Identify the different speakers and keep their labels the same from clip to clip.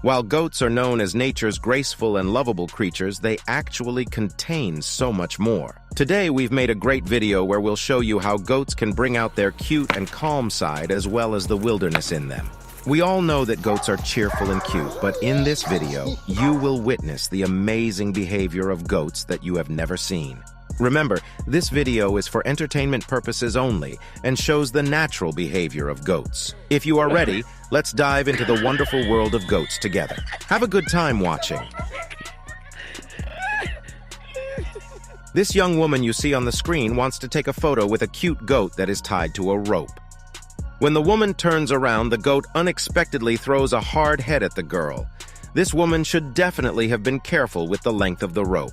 Speaker 1: While goats are known as nature's graceful and lovable creatures, they actually contain so much more. Today, we've made a great video where we'll show you how goats can bring out their cute and calm side as well as the wilderness in them. We all know that goats are cheerful and cute, but in this video, you will witness the amazing behavior of goats that you have never seen. Remember, this video is for entertainment purposes only and shows the natural behavior of goats. If you are ready, let's dive into the wonderful world of goats together. Have a good time watching. This young woman you see on the screen wants to take a photo with a cute goat that is tied to a rope. When the woman turns around, the goat unexpectedly throws a hard head at the girl. This woman should definitely have been careful with the length of the rope.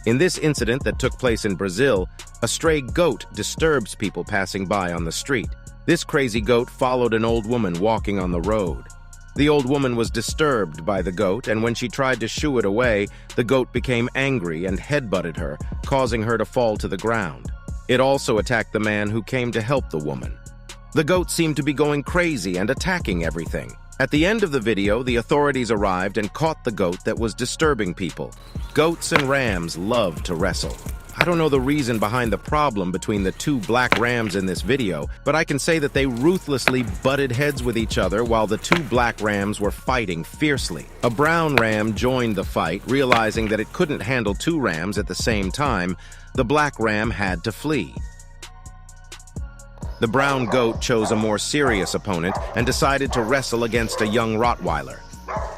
Speaker 1: In this incident that took place in Brazil, a stray goat disturbs people passing by on the street. This crazy goat followed an old woman walking on the road. The old woman was disturbed by the goat, and when she tried to shoo it away, the goat became angry and headbutted her, causing her to fall to the ground. It also attacked the man who came to help the woman. The goat seemed to be going crazy and attacking everything. At the end of the video, the authorities arrived and caught the goat that was disturbing people. Goats and rams love to wrestle. I don't know the reason behind the problem between the two black rams in this video, but I can say that they ruthlessly butted heads with each other while the two black rams were fighting fiercely. A brown ram joined the fight, realizing that it couldn't handle two rams at the same time. The black ram had to flee. The brown goat chose a more serious opponent and decided to wrestle against a young Rottweiler.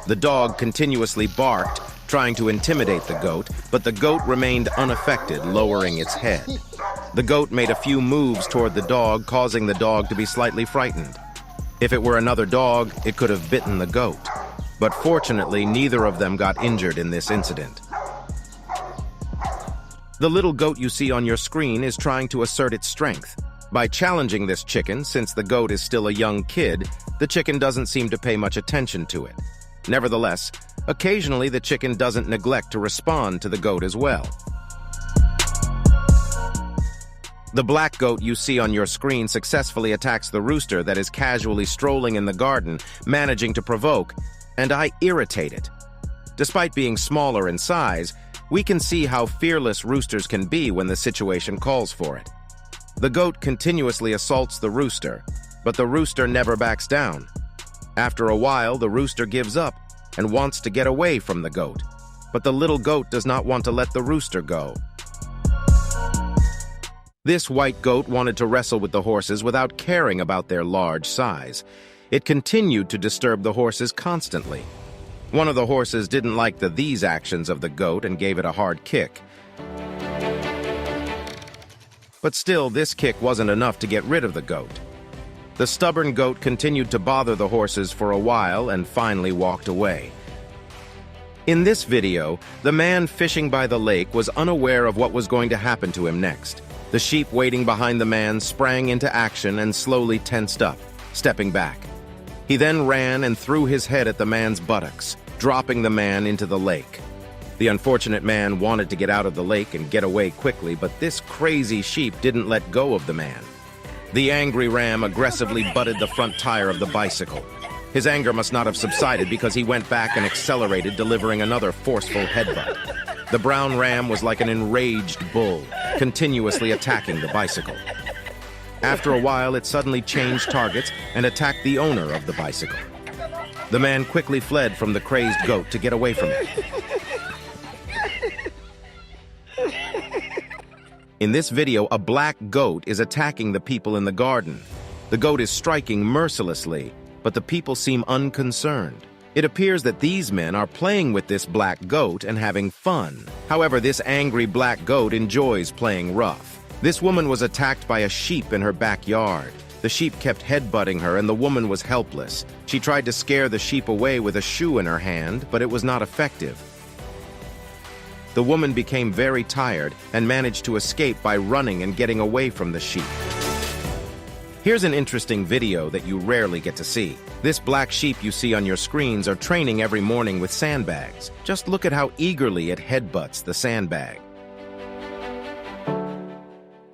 Speaker 1: The dog continuously barked, trying to intimidate the goat, but the goat remained unaffected, lowering its head. The goat made a few moves toward the dog, causing the dog to be slightly frightened. If it were another dog, it could have bitten the goat. But fortunately, neither of them got injured in this incident. The little goat you see on your screen is trying to assert its strength. By challenging this chicken, since the goat is still a young kid, the chicken doesn't seem to pay much attention to it. Nevertheless, occasionally the chicken doesn't neglect to respond to the goat as well. The black goat you see on your screen successfully attacks the rooster that is casually strolling in the garden, managing to provoke, and I irritate it. Despite being smaller in size, we can see how fearless roosters can be when the situation calls for it. The goat continuously assaults the rooster, but the rooster never backs down. After a while, the rooster gives up and wants to get away from the goat, but the little goat does not want to let the rooster go. This white goat wanted to wrestle with the horses without caring about their large size. It continued to disturb the horses constantly. One of the horses didn't like these actions of the goat and gave it a hard kick. But still, this kick wasn't enough to get rid of the goat. The stubborn goat continued to bother the horses for a while and finally walked away. In this video, the man fishing by the lake was unaware of what was going to happen to him next. The sheep waiting behind the man sprang into action and slowly tensed up, stepping back. He then ran and threw his head at the man's buttocks, dropping the man into the lake. The unfortunate man wanted to get out of the lake and get away quickly, but this crazy sheep didn't let go of the man. The angry ram aggressively butted the front tire of the bicycle. His anger must not have subsided because he went back and accelerated, delivering another forceful headbutt. The brown ram was like an enraged bull, continuously attacking the bicycle. After a while, it suddenly changed targets and attacked the owner of the bicycle. The man quickly fled from the crazed goat to get away from it. In this video, a black goat is attacking the people in the garden. The goat is striking mercilessly, but the people seem unconcerned. It appears that these men are playing with this black goat and having fun. However, this angry black goat enjoys playing rough. This woman was attacked by a sheep in her backyard. The sheep kept headbutting her and the woman was helpless. She tried to scare the sheep away with a shoe in her hand, but it was not effective. The woman became very tired and managed to escape by running and getting away from the sheep. Here's an interesting video that you rarely get to see. This black sheep you see on your screens are training every morning with sandbags. Just look at how eagerly it headbutts the sandbag.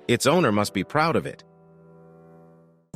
Speaker 1: Its owner must be proud of it.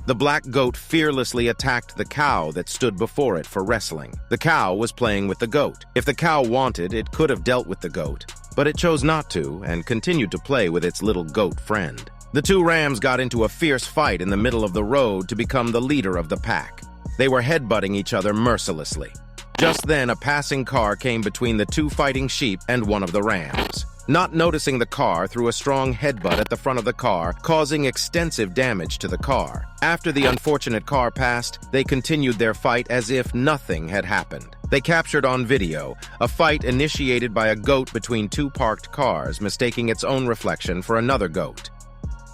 Speaker 1: The black goat fearlessly attacked the cow that stood before it for wrestling. The cow was playing with the goat. If the cow wanted, it could have dealt with the goat, but it chose not to and continued to play with its little goat friend. The two rams got into a fierce fight in the middle of the road to become the leader of the pack. They were headbutting each other mercilessly. Just then, a passing car came between the two fighting sheep and one of the rams. Not noticing the car threw a strong headbutt at the front of the car, causing extensive damage to the car. After the unfortunate car passed, they continued their fight as if nothing had happened. They captured on video a fight initiated by a goat between two parked cars, mistaking its own reflection for another goat.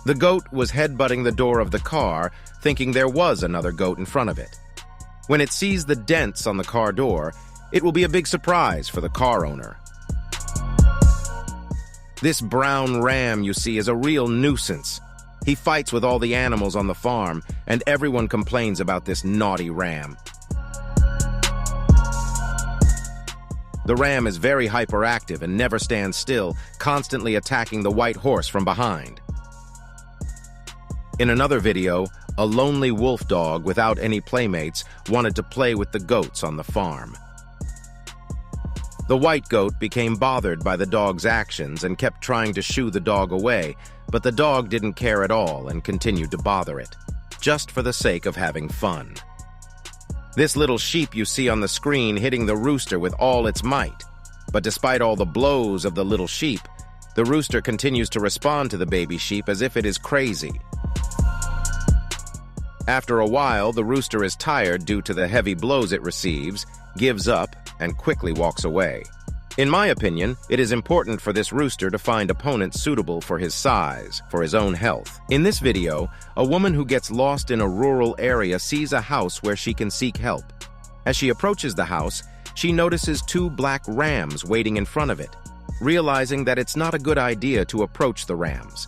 Speaker 1: The goat was headbutting the door of the car, thinking there was another goat in front of it. When it sees the dents on the car door, it will be a big surprise for the car owner. This brown ram you see is a real nuisance. He fights with all the animals on the farm, and everyone complains about this naughty ram. The ram is very hyperactive and never stands still, constantly attacking the white horse from behind. In another video, a lonely wolf dog without any playmates wanted to play with the goats on the farm. The white goat became bothered by the dog's actions and kept trying to shoo the dog away, but the dog didn't care at all and continued to bother it, just for the sake of having fun. This little sheep you see on the screen hitting the rooster with all its might, but despite all the blows of the little sheep, the rooster continues to respond to the baby sheep as if it is crazy. After a while, the rooster is tired due to the heavy blows it receives, gives up, and quickly walks away. In my opinion, it is important for this rooster to find opponents suitable for his size, for his own health. In this video, a woman who gets lost in a rural area sees a house where she can seek help. As she approaches the house, she notices two black rams waiting in front of it, realizing that it's not a good idea to approach the rams.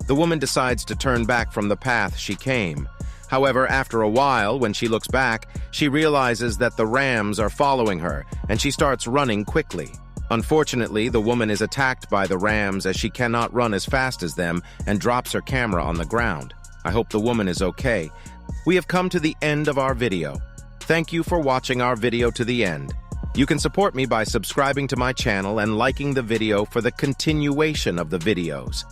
Speaker 1: The woman decides to turn back from the path she came. However, after a while, when she looks back, she realizes that the rams are following her, and she starts running quickly. Unfortunately, the woman is attacked by the rams as she cannot run as fast as them and drops her camera on the ground. I hope the woman is okay. We have come to the end of our video. Thank you for watching our video to the end. You can support me by subscribing to my channel and liking the video for the continuation of the videos.